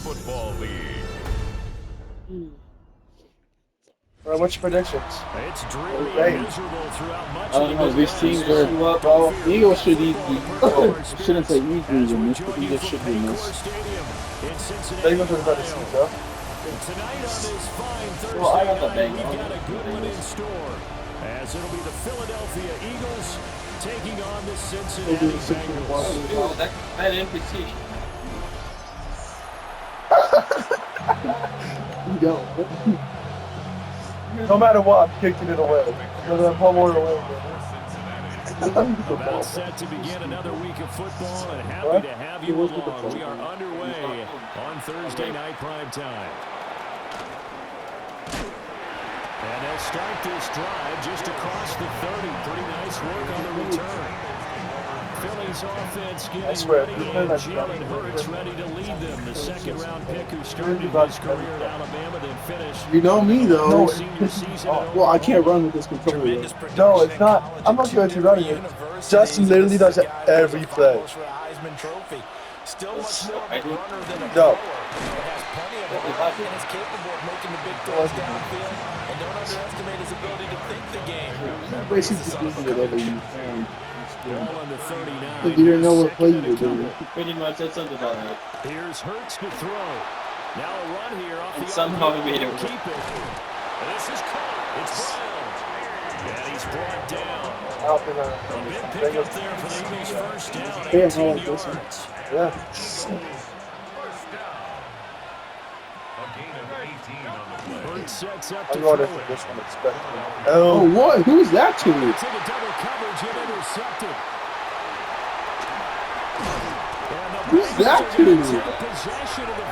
Football League. All right, what's your predictions? It's dreary and miserable throughout much I don't know. These teams are. Well, the Eagles should easily. Well, I shouldn't say easily win this, but the Eagles should win this. Bengals are the better team, though. Tonight on this fine Thursday Well, I got the night, we've Bengals. got a good one in store, as it'll be the Philadelphia Eagles taking on the Cincinnati Bengals. Ooh, that NPC. No matter what, I'm kicking it away. Whether I'm home or away. About set to begin another week of football, and happy to have you along. We are underway on Thursday night prime time. And they'll start this drive just across the 30. Pretty nice work on the return. Philly's offense getting ready, and Jalen Hurts ready to lead them. The second-round pick who started his career at Alabama, then finished. You know me, though. No, well, I can't run with this controller. No, it's not. I'm not going to run it. Justin literally does it every play. Still much more of a runner than a No. thrower. Has plenty of arm and is capable of making the big throws downfield. And don't underestimate his ability to think the game. Basically, just doing whatever you can. ball on the 39. You didn't know what play you were doing. Pretty much, that's something about that. Here's Hurts to throw. Now a run here off And the somehow he made it keep it. And this is caught. It's Brown. And he's brought down. A big pickup there for the Eagles' first down. 18 yards. Yeah. Hurts sets up to I'm going throw into it. this one expecting. Oh, what? Who's that to? It's into double coverage and intercepted. Who's that to?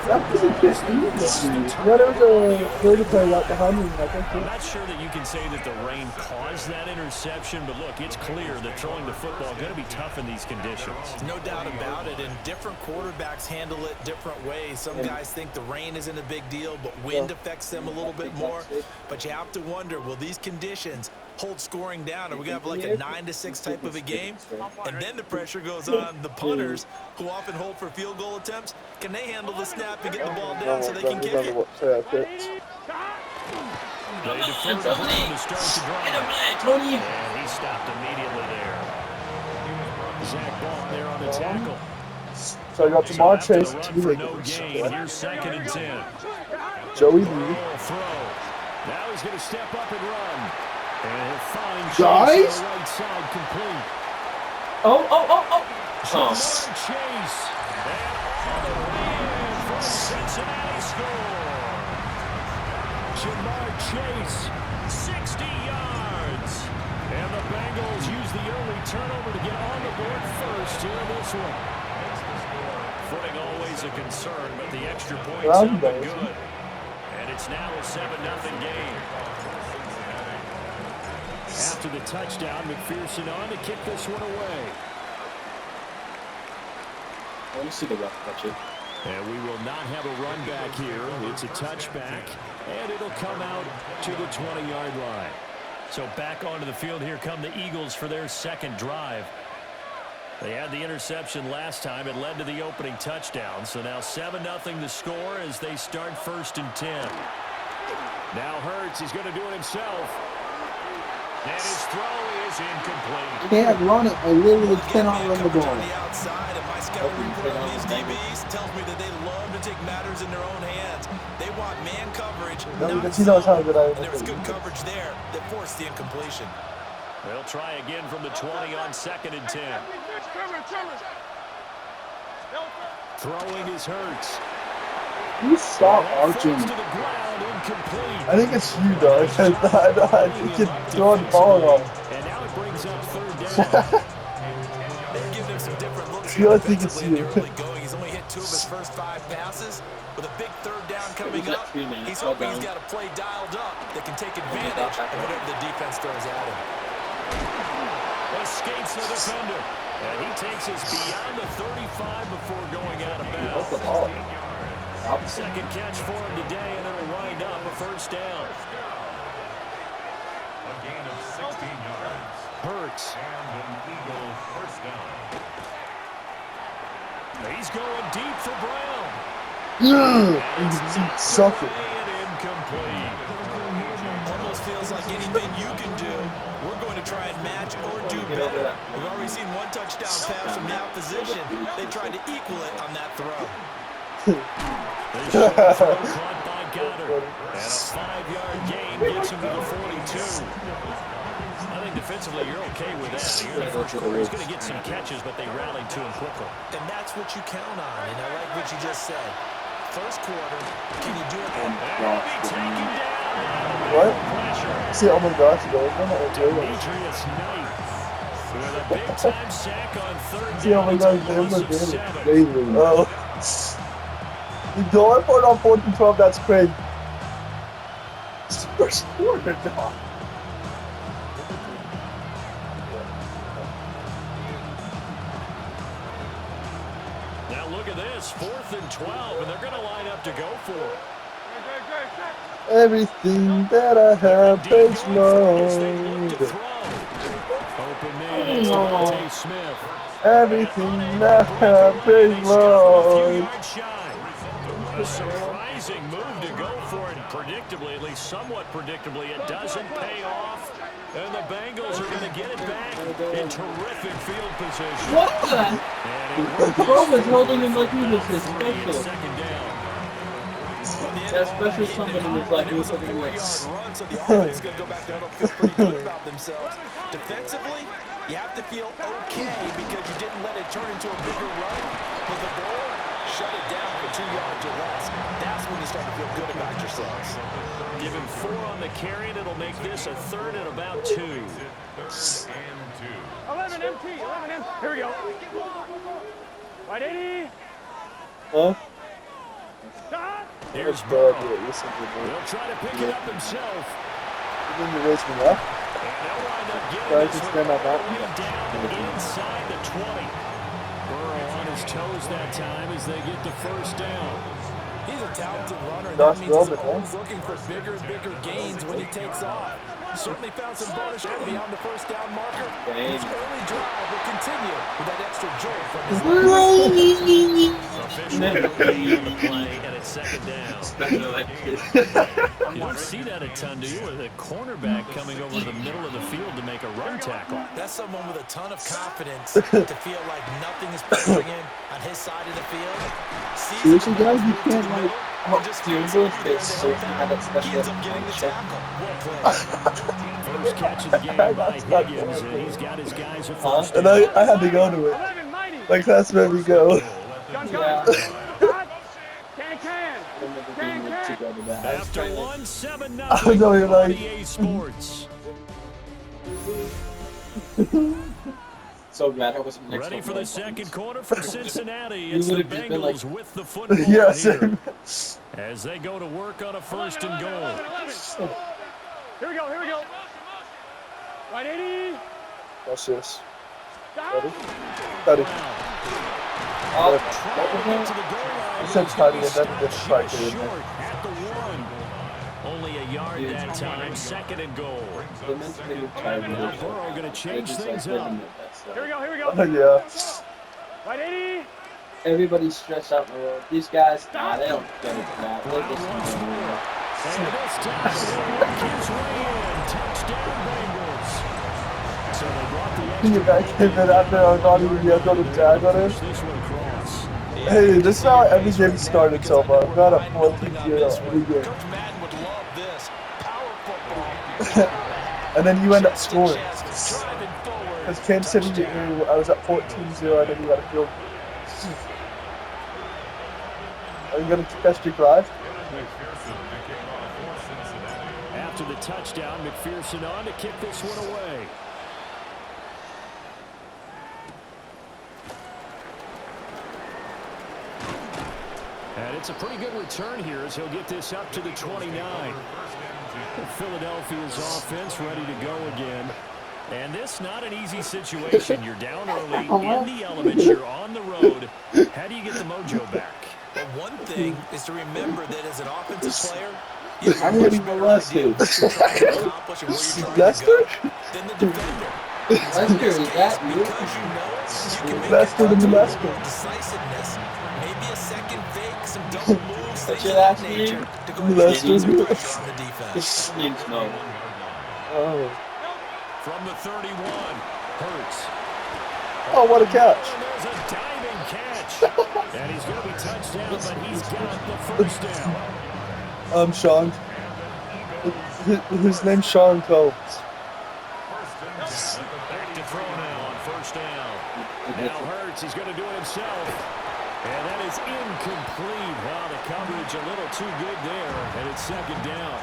That was a distance. Yeah, there was a third play right behind me, I think. I'm not sure that you can say that the rain caused that interception, but look, it's clear that throwing the football is going to be tough in these conditions. No doubt about it, and different quarterbacks handle it different ways. Some guys think the rain isn't a big deal, but wind affects them a little bit more. But you have to wonder, will these conditions hold scoring down? Are we going to have like a 9-6 type of a game? And then the pressure goes on the punters, who often hold for field goal attempts. Can they handle the snap and get the ball down so they can kick it? They defer to Brown to start the drive. And he stopped immediately there. Zach Ball there on the tackle. So I got Jamar Chase, Run two for no Higgins. gain. Here's 2nd and 10. Joey Lee. Throw. Now he's going to step up and run. And he'll find Chase Guys? on the right side complete. Oh. Jamar Chase. And all the way in for a Cincinnati score. Jamar Chase, 60 yards. And the Bengals use the early turnover to get on the board first here in this one. Footing always a concern, but the extra point's up and good. And it's now a 7-0 game. After the touchdown, McPherson on to kick this one away. Let me see the ref touch it. And we will not have a run back here. It's a touchback, and it'll come out to the 20-yard line. So back onto the field here come the Eagles for their second drive. They had the interception last time. It led to the opening touchdown. So now 7-0 the score as they start 1st and 10. Now Hurts, he's going to do it himself. And his throw is incomplete. Can't run it. I literally cannot run the ball. On the outside, and my scouting report on these DBs tells me that they love to take matters in their own hands. They want man coverage, not He knows how good I and there was good coverage there that forced the incompletion. They'll try again from the 20 on 2nd and 10. Throwing is Hurts. You stop arching. To the ground, incomplete. I think it's you, though. I think you're throwing the ball off. And now it brings up 3rd down. They've given him some different looks I think it's offensively in you. the early going. He's only hit 2 of his first 5 passes. With a big 3rd down coming up, he's hoping he's got a play dialed up that can take advantage of whatever the defense throws at him. Escapes the defender. And he takes us beyond the 35 before going out of bounds. Second catch for him today, and it'll wind up a 1st down. A gain of 16 yards. Hurts. And an Eagle 1st down. He's going deep for Brown. Suck it. Incomplete. Almost feels like anything you can do, we're going to try and match or do better. We've already seen one touchdown pass from the opposition. They tried to equal it on that throw. They short throw caught by Goddard. And a 5-yard gain gets him to the 42. I think defensively you're okay with that. Here in the first quarter, he's going to get some catches, but they rallied to him quickly. And that's what you count on, and I like what you just said. First quarter, can you do it? What? See, oh my gosh, you guys. I'm not enjoying it. Demetrius Knight with a big-time sack on third See, oh my down. gosh, they're not doing it. Daily. Oh. You going for it on 4th and 12, that's great. It's the first quarter, dog. Now look at this, 4th and 12, and they're going to line up to go for it. Everything that I have is Open man, it's Devontae Smith. Everything that I have is Lord. A surprising move to go for it, and predictably, at least somewhat predictably, it doesn't pay off. And the Bengals are going to get it back in terrific field position. What the? Bro was holding him like he was his special. Second down. That special somebody was like he was something like. So the offense is going to go back there and feel pretty good about themselves. Defensively, you have to feel okay because you didn't let it turn into a bigger run. But the goal, shut it down for 2 yards or less. That's when you start to feel good about yourselves. Give him 4 on the carry, and it'll make this a 3rd and about 2. 3rd and 2. 11 MT, 11 MT. Here we go. Right, 80. Huh? Here's Bad, Burrow. yeah, listen to me. He'll try to pick it up himself. You didn't raise me up. And they'll wind up Guys, getting just this stand one on that. all the way down inside the 20. Burrow on his toes that time as they get the first down. He's a talented runner, and Josh that means he's Rosen, always looking for bigger and bigger gains when he takes off. Certainly found some bonus beyond the first down marker. His early drive will continue with that extra jolt from his Officially on the play, and it's second down. You don't see that a ton, do you? With a cornerback coming over to the middle of the field to make a run tackle. That's someone with a ton of confidence to feel like nothing is pressuring him on his side of the field. Seriously, guys, you can't like. Seriously, they so had that special Ends up getting the tackle. Well played. First catch of the game by Higgins, and he's got his guys at first And down. I had to go to it. Like, that's where we go. Yeah. After 1-7-0 I know you're on like- EA Sports. So glad I wasn't next Ready one. for the second quarter from Cincinnati. You It's the would've just been like- Bengals with the football Yeah, here same. as they go to work on a 1st and goal. Here we go. Right, 80. Watch this. Ready? Ready. Oh, Get to the goal line. It said Tony, and then Just just right there. short at the 1. Only a yard that time. 2nd and goal. Now Burrow going to change things up. Here we go. Yeah. Right, 80. Everybody's stressed out in the world. These guys, nah, they don't get it. Nah, they Brown just once more. And this time he'll work his way in. Touchdown Bengals. So they brought the Can you back in it after I got even yet on the tag on it? push this one across. Hey, this is how every game started so far. I've got a 14-0 every game. Coach Madden would love this. Power football. And then you end up scoring. Chest driving forward. Because Kansas City, I was at 14-0, and then you got a field. Are you going to catch your drive? After the touchdown, McPherson on to kick this one away. And it's a pretty good return here as he'll get this up to the 29. Philadelphia's offense ready to go again. And this not an easy situation. You're down early in the elements. You're on the road. How do you get the mojo back? But one thing is to remember that as an offensive player, I'm getting molested. accomplish and where you're trying to Lester? go, then the defender. Lester, is that you? Because you know it, you can make Lester it the up to Lester. more decisiveness. Maybe a second fake, some double moves, What's things your of that last nature name? to go ahead and Lester. put some pressure on the defense. His name's no. Oh. From the 31, Hurts. Oh, what a catch. And there's a diving catch. And he's going to be touchdown, but he's got the first down. Sean. His name's Sean Combs. Back to throw now on first down. Now Hurts, he's going to do it himself. And that is incomplete. Wow, the coverage a little too good there. And it's second down.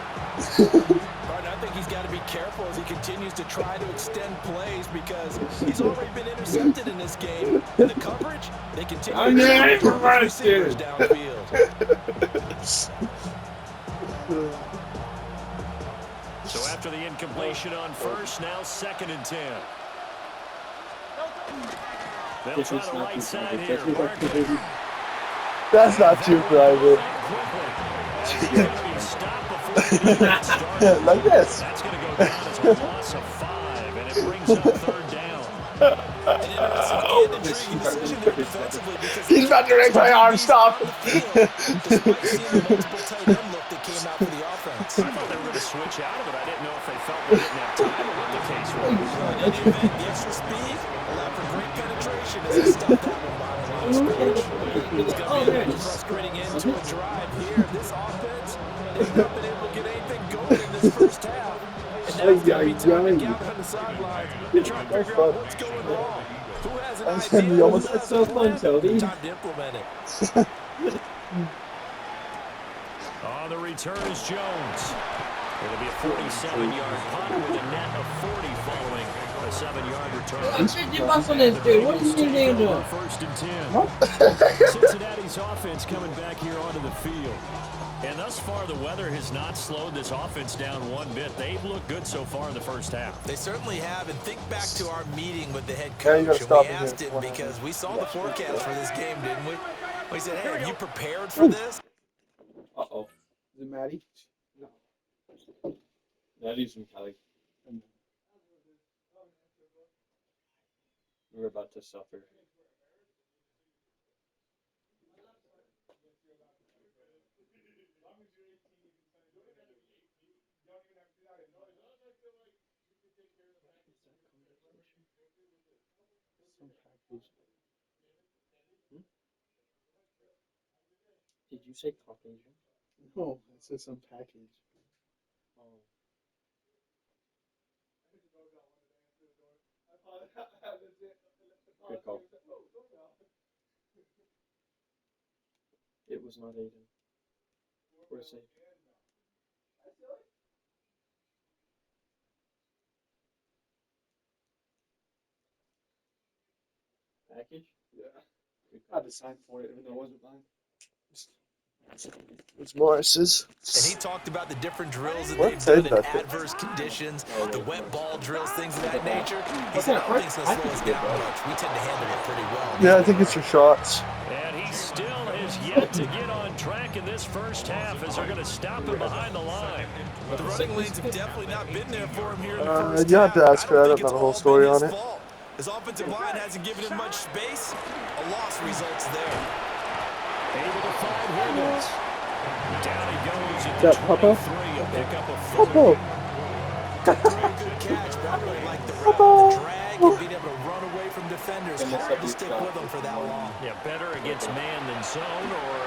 Martin, I think he's got to be careful as he continues to try to extend plays because he's already been intercepted in this game. And the coverage, they continue to put receivers downfield. So after the incompletion on first, now second and 10. They'll try the right side here. That's not too private. Like this. That's going to go down as a loss of 5, and it brings up third down. He's about to break my arm. Stop. Despite seeing the multiple tight end look that came out for the offense. I thought they were going to switch out of it. I didn't know if they felt they didn't have time or what the case was. In any event, the extra speed allowed for great penetration as he stopped that one by the line of scrimmage. It's going to be a little frustrating end to a drive here. This offense has not been able to get anything going in this first half. And now it's going to be time to gather on the sidelines and try to figure out what's going wrong. Who has an idea? That's so fun, Toby. Time to implement it. On the return is Jones. It'll be a 47-yard punt with a net of 40 following a 7-yard return. I'm 50 bucks on this, dude. What is your name doing? First and 10. Cincinnati's offense coming back here onto the field. And thus far, the weather has not slowed this offense down one bit. They've looked good so far in the first half. They certainly have. And think back to our meeting with the head Yeah, you coach. gotta And we stop asked him him here. because we saw the forecast for this game, didn't we? We said, hey, have you prepared for this? Uh-oh. Is it Maddie? No. Maddie's from Cali. We're about to suffer. Some package. Did you say Caucasian? No, it says some package. Oh. Good call. It was not Aiden. We're safe. Package? Yeah. Good I call. had to sign for it, even though it wasn't mine. It's Morris's. And he talked about the different drills that What they've said done in that? adverse conditions, the wet ball drills, things of that nature. He said, I don't think it's going to slow us down much. We tend to handle it pretty well. Yeah, I think it's your shots. And he still is yet to get on track in this first half as they're going to stop him behind the line. The running lanes have definitely not been there for him here in the first You have half. to ask her. I don't know the whole story on it. His offensive line hasn't given him much space. A loss results there. Able to find Higgins. Down he goes at That the Papa? 23. A pickup of 4. Popo. Very good catch, but I really like the route, the drag, and being able to run away from defenders. Hard to stick with them for that long. Yeah, better against man than zone, or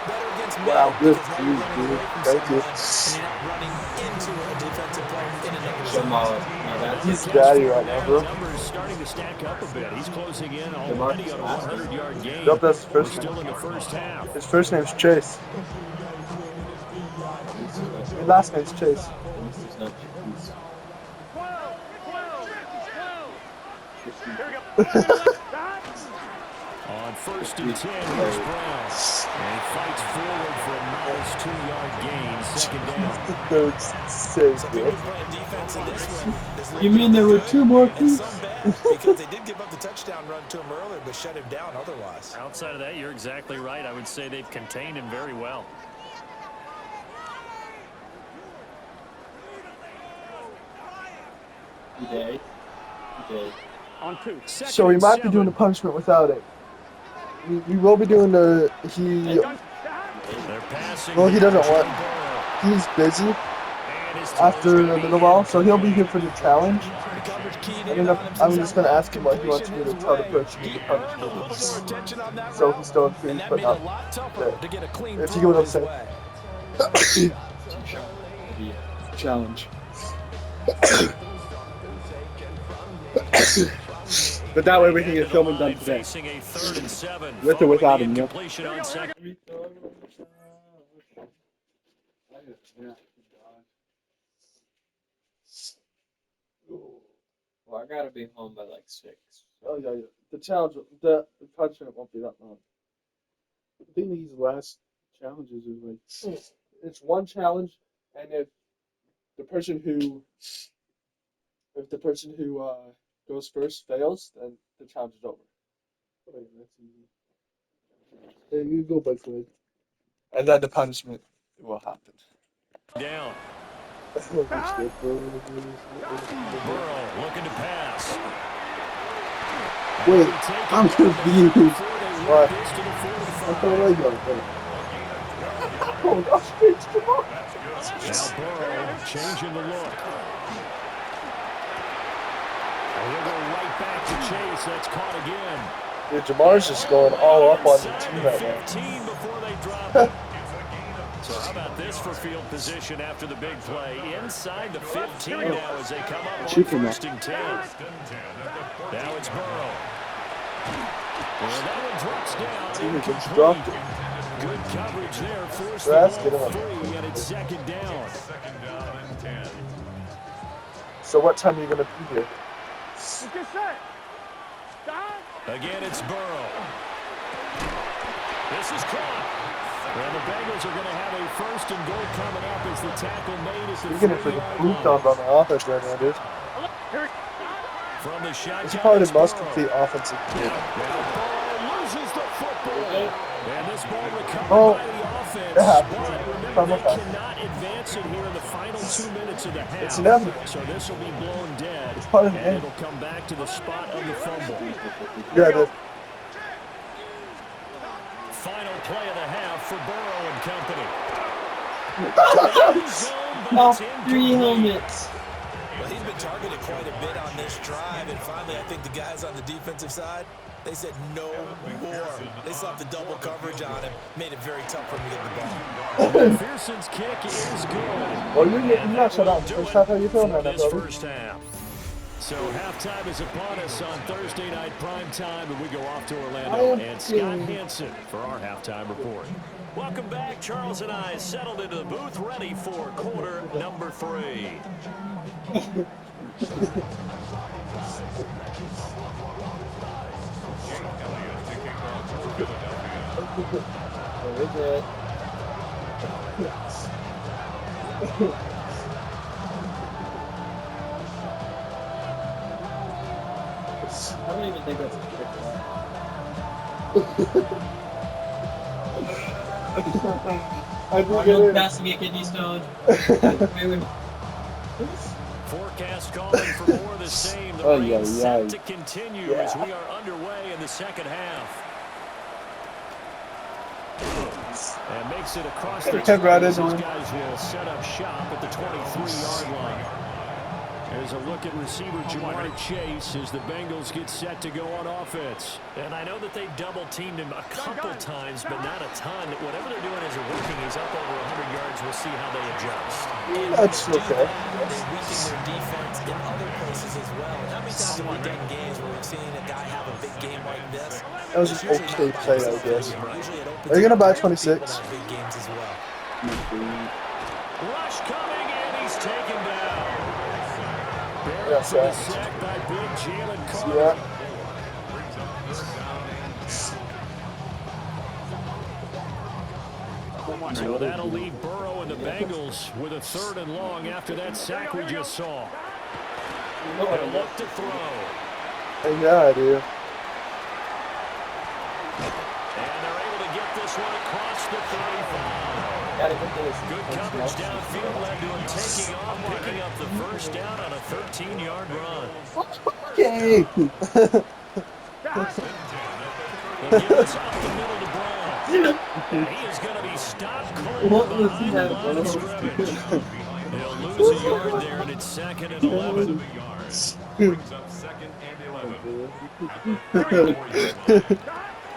Better against man. Wow, good because now you're team, running away dude. from Thank you. someone, and you're not running into a defensive player in a negative Jamal. zone. Now that's He's daddy right now, bro. numbers starting to stack up a bit. He's closing in already on a 100-yard gain. Nope, that's the We're first still name. in the first half. His first name's Chase. His last name's Chase. it's not cheese. On first and 10, here's Brown. And he fights forward for a nice 2-yard gain. Second down. That's sick, Some bro. people playing defense in this one. This You little mean there bit were good, two more and pieces? some bad because they did give up the touchdown run to him earlier, but shut him down otherwise. Outside of that, you're exactly right. I would say they've contained him very well. Today. Okay. So we might be doing the punishment without it. We will be doing the well, he doesn't want. He's busy after a little while, so he'll be here for the challenge. And then I'm just gonna ask him what he wants me to tell the person to the punishment. So he's still agrees, but not there. If you get what I'm saying. Challenge. But that way we can get filming done today. With or without him, yeah. Well, I gotta be home by like 6. Oh yeah, yeah. The challenge, the punishment won't be that long. I think these last challenges is like it's one challenge, and if the person who goes first fails, then the challenge is over. Oh, yeah, that's easy. Yeah, you go back to it. And then the punishment will happen. Down. Burrow Burrow looking to pass. Wait, I'm confused. What? I'm totally going. Oh, that's great, Jamal. Now Burrow changing the look. And he'll go right back to Chase. That's caught again. Yeah, Jamar's just going all up on the team right now. 15 before they drop it. So how about this for field position after the big play? Inside the 15 now as they come up on first and 10. Now it's Burrow. And that one drops down. Incomplete. Good coverage there. Forced the ball free, and it's second down. So what time are you going to be here? Again, it's Burrow. This is caught. And the Bengals are going to have a first and goal coming up as the tackle made at the 3-yard line. On the offense right now, dude. From the shotgun, it's probably the most complete offensive game. Now Burrow loses the football. And this ball recovered by the offense. But remember, they cannot advance it here in the final 2 minutes of the half. It's inevitable. So this will be blown dead. It's part of the and game. it'll come back to the spot of the fumble. Yeah, dude. Final play of the half for Burrow and company. Oh, 3 helmets. Well, he's been targeted quite a bit on this drive, and finally I think the guys on the defensive side, they said no more. They slapped the double coverage on him, made it very tough for him to get the ball. McPherson's kick is good. Well, you're not shut up. First half, how you feeling right now, This Toby? first half. So halftime is upon us on Thursday night prime time, and we go off to Orlando. And Scott Hansen for our halftime report. Welcome back. Charles and I settled into the booth, ready for quarter number 3. Very good. I don't even think that's a trick. I think Arnold passing me a kidney stone. Forecast calling for more of the same. The rain set to continue as we are underway in the second half. And makes it across the These guys will set up shop at the 23-yard line. There's a look at receiver Jamar Chase as the Bengals get set to go on offense. And I know that they double-teamed him a couple times, but not a ton. Whatever they're doing isn't working. He's up over 100 yards. We'll see how they adjust. That's okay. They weaken their defense in other places as well. How many times have we done games where we've seen a guy have a big game like this? That was an okay play, I guess. Are you going to buy 26? Big games as well. Rush coming, and he's taken down. Yeah, so. Sacked by big Jalen Carter. Yeah. So that'll leave Burrow and the Bengals with a 3rd and long after that sack we just saw. They'll look to throw. Yeah, I do. And they're able to get this one across the 35. Good coverage downfield led to him taking off, picking up the first down on a 13-yard run. Yay! They'll give this up the middle to Brown. And he is going to be stopped cold What was behind the that, line of bro? scrimmage. They'll lose a yard there, and it's 2nd and 11. Brings up 2nd and 11. At the 34-yard line.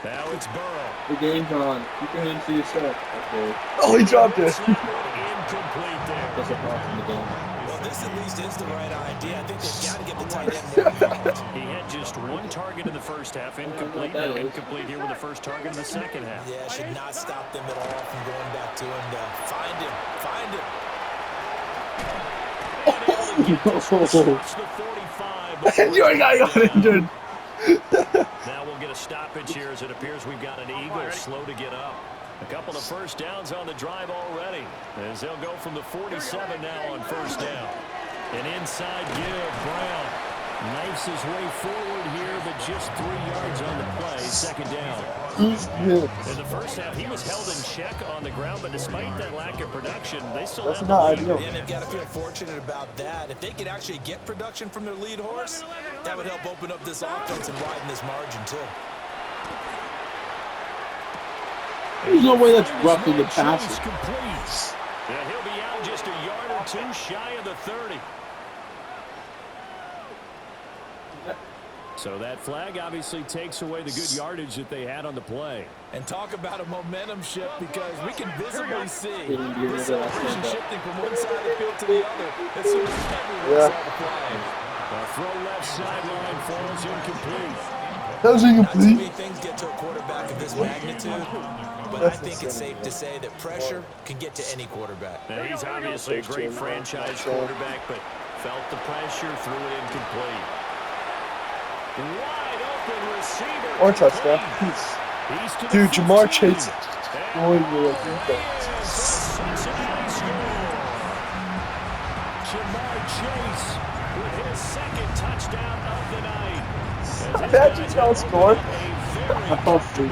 Now it's Burrow. The game's on. Keep your hands to yourself. Okay. Oh, he dropped it. Incomplete there. That's a pass in the game. Well, this at least is the right idea. I think they've got to get the tight end more involved. He had just 1 target in the first half, incomplete. Now incomplete here with the first target in the second half. Yeah, should not stop them at all from going back to him to find him. Find him. Across the 45. And your guy got injured. Now we'll get a stoppage here as it appears we've got an Eagles slow to get up. A couple of first downs on the drive already as they'll go from the 47 now on first down. An inside give. Brown knifes his way forward here, but just 3 yards on the play. Second down. In the first half, he was held in check on the ground, but despite that lack of production, they still That's have not the lead. ideal. And they've got to feel fortunate about that. If they could actually get production from their lead horse, that would help open up this offense and widen this margin, too. There's no way that's roughing the passer. Chase completes. And he'll be out just a yard or 2 shy of the 30. So that flag obviously takes away the good yardage that they had on the play. And talk about a momentum shift because we can visibly see Getting geared the into that celebration stand-up. shifting from one side of the field to the other as soon as everyone saw the flag. A throw left sideline falls incomplete. That was Not too incomplete. many things get to a quarterback of this magnitude, but I think it's safe to say that pressure can get to any quarterback. Now, he's obviously a great franchise quarterback, but felt the pressure, threw it incomplete. Wide open receiver. Or touchdown. He's to the Dude, Jamar 15. Chase. And Boy, you're a Cincinnati score. Jamar Chase with his 2nd touchdown of the night. Imagine y'all score.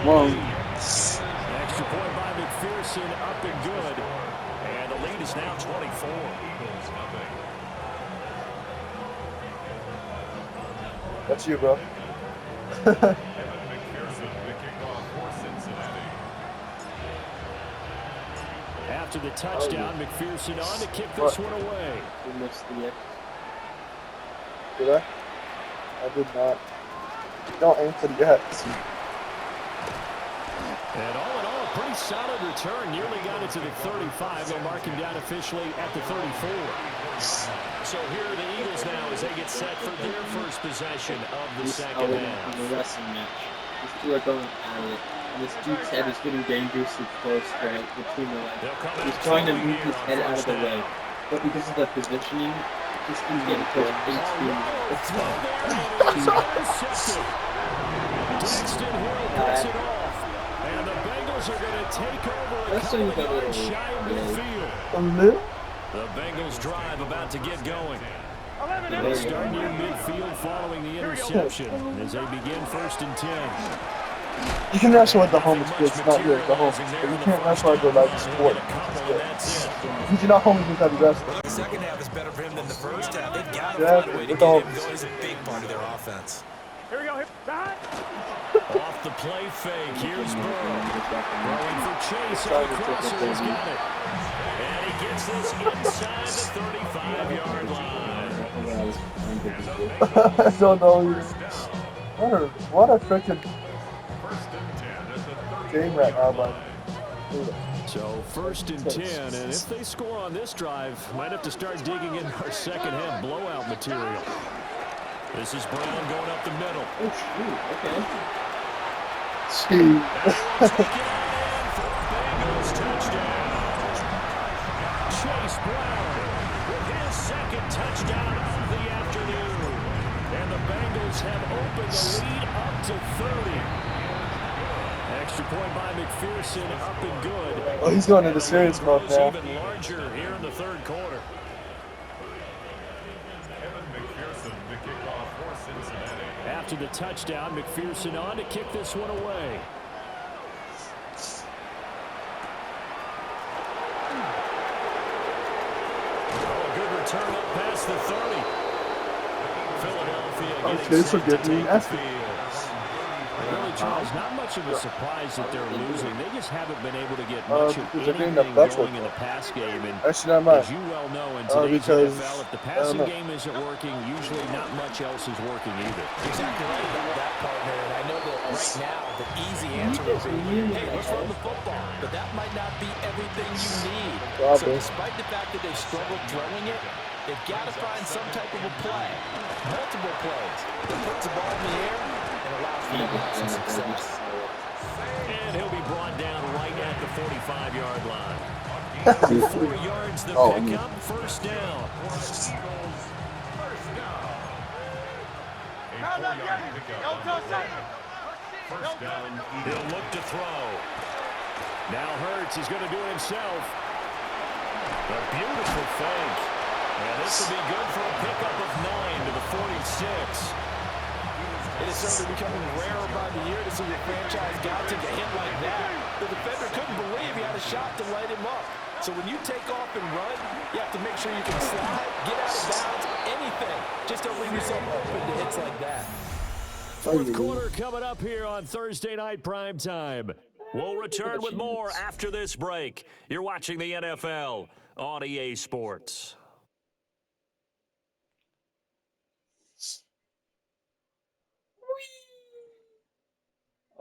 Whoa. Extra point by McPherson, up and good. And the lead is now 24. That's you, bro. Evan McPherson, the kickoff for Cincinnati. After the touchdown, McPherson on to kick this one away. We missed the X. Did I? I did not. Don't aim for the X. And all in all, a pretty solid return. Nearly got it to the 35. They'll mark him down officially at the 34. So here are the Eagles now as they get set for their first possession of the second half. In the wrestling match. These two are going at it. And this dude's head is getting dangerously close right between the legs. He's trying to move his head out of the way. But because of the positioning, this dude's getting pushed into Daxton Hill puts it off. And the Bengals are going to take over a Wrestling's couple a of yards little shy of midfield. A little? The Bengals drive about to get going. They start near midfield following the interception as they begin 1st and 10. You can wrestle at the home experience, not here at the home. But you can't wrestle at the like sport. Because you're not home with heavy wrestling. The second half is better for him than the first half. They've got to Yeah, find a way to with get all- him going. He's a big part of their offense. Off the play fake, here's Burrow. Throwing for Chase on the crosser, he's got it. And he gets this inside the 35-yard line. I don't know. What a freaking game right now, but. So 1st and 10, and if they score on this drive, might have to start digging in our second half blowout material. This is Brown going up the middle. Oh, shoot. Okay. Gee. Bengals touchdown. Chase Brown with his 2nd touchdown of the afternoon. And the Bengals have opened the lead up to 30. Extra point by McPherson, up and good. Oh, he's going into serious mode now. Even larger here in the 3rd quarter. Evan McPherson, the kickoff for Cincinnati. After the touchdown, McPherson on to kick this one away. Oh, a good return up past the 30. Philadelphia Okay, so get me an F. Really, Charles, not much of a surprise that they're losing. They just haven't been able to get much of because they're getting anything the going in the pass game. And actually, not mine. as you well know, in today's Because NFL, if the passing game isn't working, usually not much else is working either. Exactly right about that, partner. And I know that right now the easy answer would be, hey, let's run the football. But that might not be everything you need. So despite the fact that they've struggled throwing it, they've got to find some type of a play, multiple plays, that puts the ball in the air and allows them to have some success. And he'll be brought down right at the 45-yard line. 4 yards the pickup, first down. He'll look to throw. Now Hurts is going to do it himself. A beautiful fake. And this will be good for a pickup of 9 to the 46. It is certainly becoming rarer by the year to see your franchise guy take a hit like that. The defender couldn't believe he had a shot to light him up. So when you take off and run, you have to make sure you can slide, get out of bounds, anything. Just don't leave yourself open to hits like that. Fourth quarter coming up here on Thursday Night Primetime. We'll return with more after this break. You're watching the NFL on EA Sports.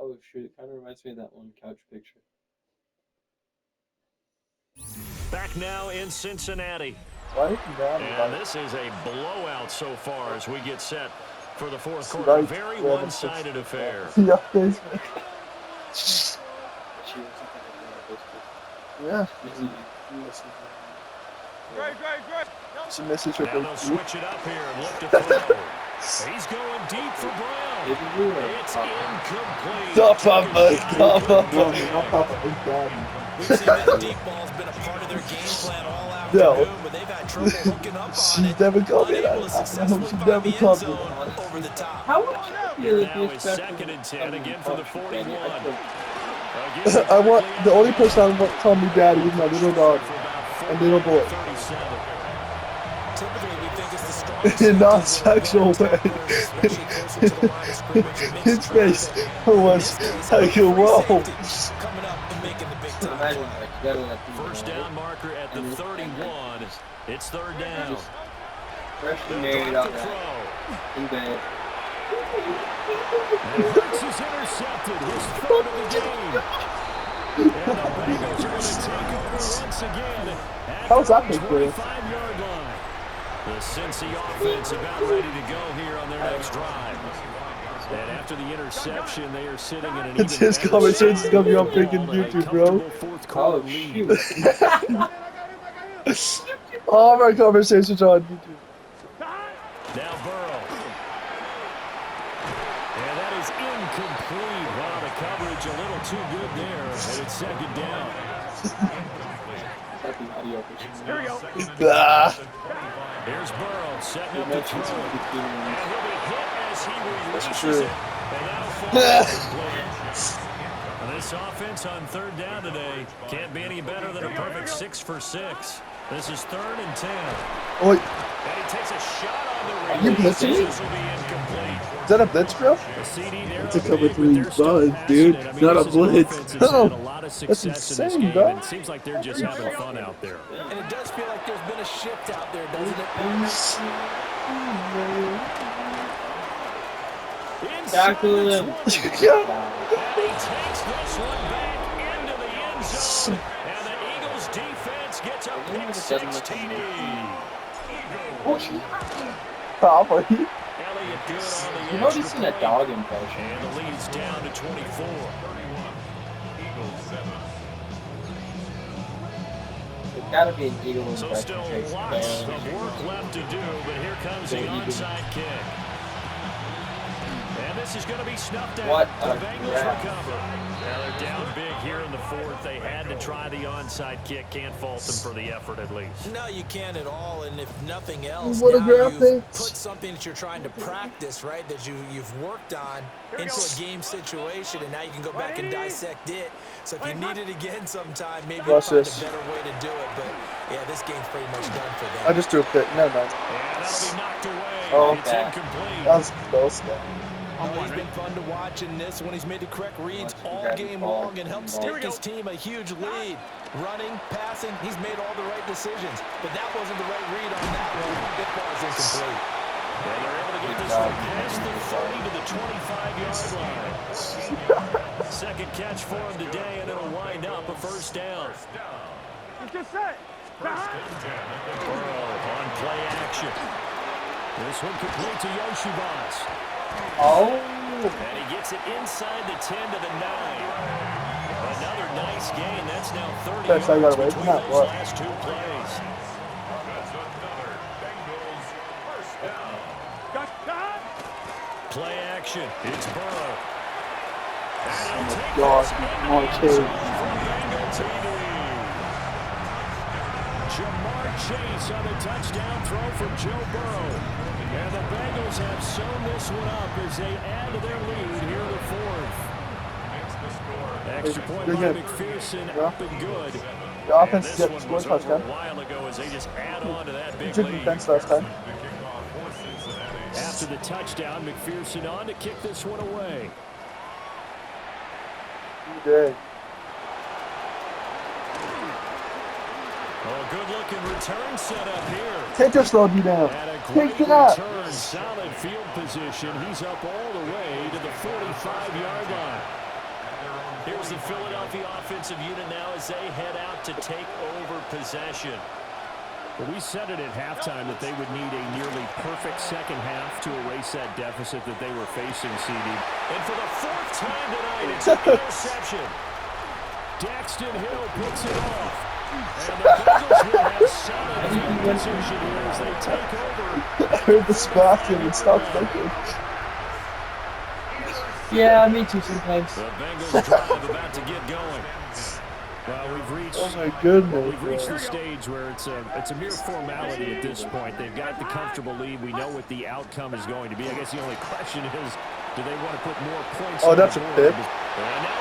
Oh, shoot. It kind of reminds me of that one couch picture. Back now in Cincinnati. And this is a blowout so far as we get set for the fourth quarter. Very one-sided affair. Yeah. She messaged her. Now they'll switch it up here and look to throw. He's going deep for Brown. It's incomplete. We've seen that deep ball's been a part of their game plan all afternoon, but they've had trouble hooking up on it. She's never called it. I hope she never called it. Over the top. How much Now it's 2nd and 10 again for the 41. I want the only person I want to call me daddy is my little dog and little boy. Typically, we think it's the strongest In a non-sexual way. His face was like, whoa. coming up and making the big time. First down marker at the 31. It's third down. Freshman married on that. In bed. Hurts is intercepted. His third of the game. And the Bengals are going to take over once again at the 25-yard line. The Cincy offense about ready to go here on their next drive. And after the interception, they are sitting in an even It's his conversation's gonna be on freaking YouTube, bro. Oh, shoot. All of our conversations are on YouTube. Now Burrow. And that is incomplete. Wow, the coverage a little too good there. And it's second down. Here we go. Here's Burrow setting up the throw. And he'll be hit as he releases it. And that'll fall incomplete. And this offense on third down today can't be any better than a perfect 6 for 6. This is 3rd and 10. Oh, And he takes a shot on the are you release. blitzing? This will be incomplete. is that a blitz, bro? The CD there It's a on cover big, 3 but they're still buzz, passing dude. it. I mean, Not a this is an blitz. offense that's had a lot of success in this insane, game, bro. and it seems like they're just having fun out there. And it does feel like there's been a shift out there, doesn't it? Tackle him. And he takes this one back into the end zone. And the Eagles defense gets a pick 6 TD. Probably. Elliott good on the You noticed in a dog impression. And the lead's down to 24. It's gotta be an Eagle So impression. still Chase. lots of work left to do, but here comes the onside kick. And this is going to be snuffed out. What The a Bengals grab. recover. Now they're down big here in the fourth. They had to try the onside kick. Can't fault them for the effort at least. No, you can't at all. And if nothing else, What a now grab you've fix. put something that you're trying to practice, right, that you've worked on into a game situation, and now you can go back and dissect it. So if you need it again sometime, maybe you'll find a better way to do it. But, yeah, this game's pretty much done for them. I just threw a pick. Never mind. And that'll be knocked away. Oh, It's okay. incomplete. That was close, man. He's been fun to watch in this one. He's made the correct reads all game long and helped stake his team a huge lead. Running, passing, he's made all the right decisions. But that wasn't the right read on that one. It was incomplete. And they're able to get this one past the 30 to the 25-yard line. Second catch for him today, and it'll wind up a first down. Burrow on play action. This one complete to Yoshibas. Oh. And he gets it inside the 10 to the 9. Another nice gain. That's now 30 Yes, I got yards away between from that. those What? last two plays. That's another Bengals first down. Play action. It's Burrow. Oh my God, Marquez. Jamar Chase on a touchdown throw from Joe Burrow. And the Bengals have sewn this one up as they add to their lead here in the fourth. Extra point by McPherson, up and good. The offense got scored touchdown. A while ago as they just add on to that big Good lead. defense last time. After the touchdown, McPherson on to kick this one away. He did. Oh, good-looking return set up here. Take this load you down. And a Take great it up. return, solid field position. He's up all the way to the 45-yard line. Here's the Philadelphia offensive unit now as they head out to take over possession. Well, we said it at halftime that they would need a nearly perfect second half to erase that deficit that they were facing, CD. And for the fourth time tonight, it's an interception. Daxton Hill picks it off. And the Bengals will have solid field position here as they take over. I heard the splashing and stopped thinking. Yeah, me too sometimes. The Bengals drive about to get going. Well, we've reached the stage where it's a mere formality at this point. They've got the comfortable lead. We know what the outcome is going to be. I guess the only question is, do they want to put more points on the board? Oh, that's a pick.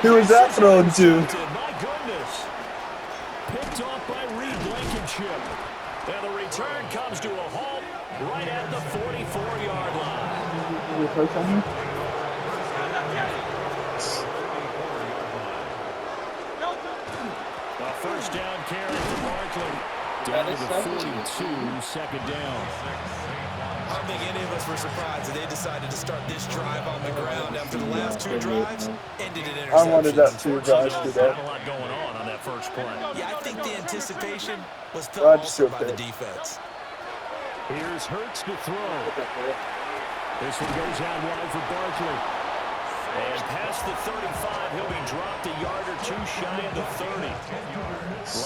Who was that thrown to? My goodness. Picked off by Reed Blankenship. And the return comes to a halt right at the 44-yard line. A first down carry for Barkley. Down to the 42, second down. I don't think any of us were surprised that they decided to start this drive on the ground after the last two drives ended in interceptions. I wanted that two drives today. A lot going on that first play. Yeah, I think the anticipation was felt also by the defense. Here's Hurts to throw. This one goes out wide for Barkley. And past the 35, he'll be dropped a yard or two shy of the 30.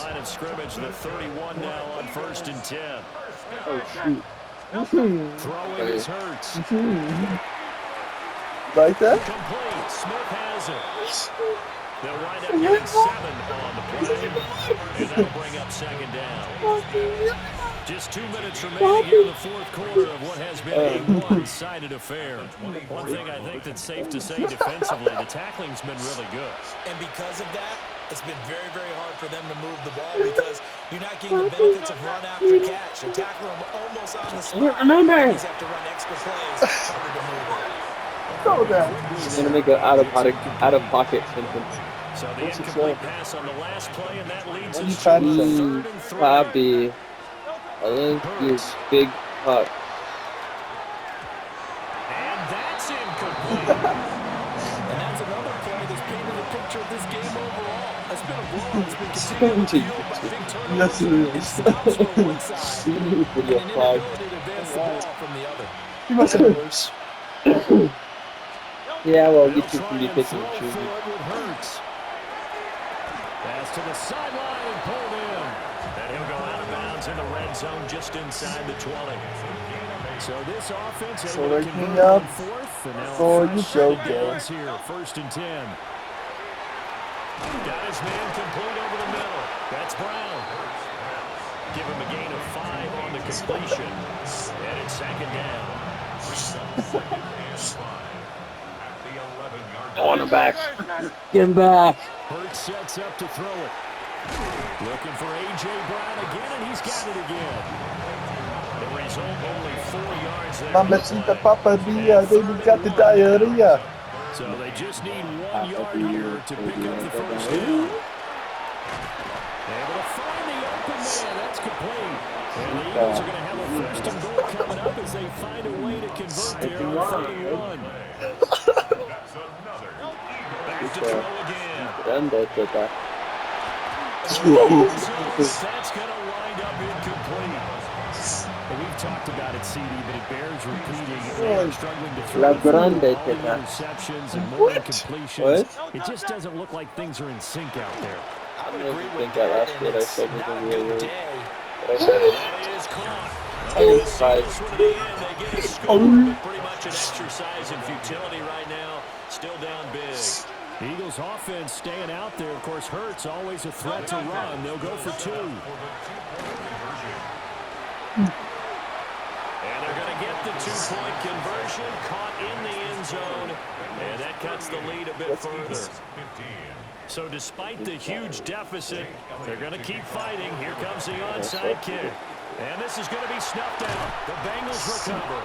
Line of scrimmage, the 31 now on 1st and 10. Oh, shoot. Throwing is Hurts. Like that? Complete. Smith has it. They'll wind up getting 7 on the play. And that'll bring up second down. Just 2 minutes remaining here in the fourth quarter of what has been a one-sided affair. One thing I think that's safe to say defensively, the tackling's been really good. And because of that, it's been very, very hard for them to move the ball because you're not getting the benefits of run after catch. They're tackling them almost on the spot. Remember, You have to run extra plays. Harder to move it. Go down. He's gonna make an out-of-pocket sentence. So the incomplete pass on the last play, and that leads What are us you trying to to say? 3rd and 3. Poppy. I think he's big puck. And that's incomplete. And that's another play that's painted a picture of this game overall. It's been a blow. It's been continued to fuel by big turnovers. Yes, it It is. stops from one side and an Video flag. inability to advance the ball from the other. He must have worse. Yeah, well, you They'll two try can be and picking throw and for choosing. it with Hurts. Pass to the sideline and pulled in. And he'll go out of bounds in the red zone just inside the 20. So this offense So able they're to convert cleaning up on fourth. And now for you, first Joe downs here, 1st and 10. Got his man complete over the middle. That's Brown. Give him a gain of 5 on the completion. And it's second down. On him back. Get him back. Hurts sets up to throw it. Looking for A.J. Brown again, and he's got it again. The result, only 4 yards there. Mamacita Papa Mia, baby got the diarrhea. So they just need 1 yard here to pick up the first down. Able to find the open man. That's complete. And the Eagles are going to have a first and goal coming up as they find a way to convert there on 31. Back to throw again. That's going to wind up incomplete. Well, we've talked about it, CD, but it bears repeating. They're struggling to throw all the interceptions and more incompletions. It just doesn't look like things are in sync out there. I would agree with that, and it's not a good day. That is caught. This one at the end, they get a score, but pretty much an exercise in futility right now. Still down big. The Eagles offense staying out there. Of course, Hurts always a threat to run. They'll go for 2. And they're going to get the 2-point conversion, caught in the end zone, and that cuts the lead a bit further. So despite the huge deficit, they're going to keep fighting. Here comes the onside kick. And this is going to be snuffed out. The Bengals recover.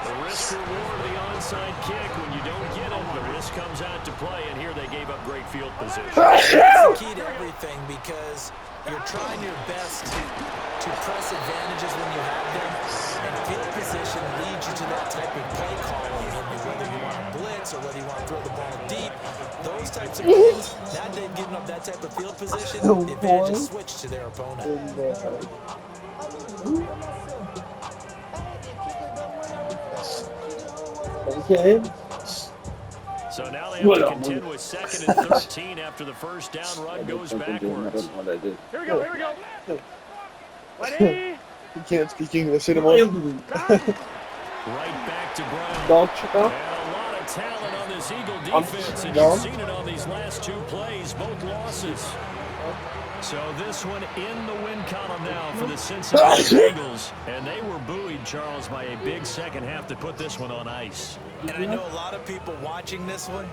The risk reward of the onside kick. When you don't get it, the risk comes out to play. And here they gave up great field position. That's the key to everything, because you're trying your best to press advantages when you have them. And field position leads you to that type of play calling. Whether you want to blitz or whether you want to throw the ball deep, those types of things, now they've given up that type of field position, the advantage is switched to their opponent. Okay. So now they have to contend with 2nd and 13 after the first down run goes backwards. Here we go, here we go. He can't speak English anymore. Right back to Brown. Dog check out. And a lot of talent on this Eagle defense, and you've seen it on these last 2 plays, both losses. So this one in the win column now for the Cincinnati Bengals. And they were buoyed, Charles, by a big second half to put this one on ice. And I know a lot of people watching this one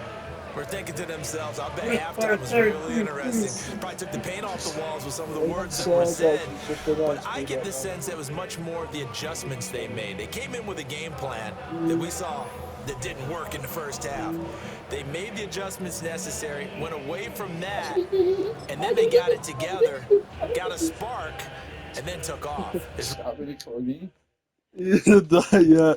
were thinking to themselves, I bet halftime was really interesting. Probably took the paint off the walls with some of the words that were said. But I get the sense that it was much more of the adjustments they made. They came in with a game plan that we saw that didn't work in the first half. They made the adjustments necessary, went away from that, and then they got it together, got a spark, and then took off. Stop recording. Yeah.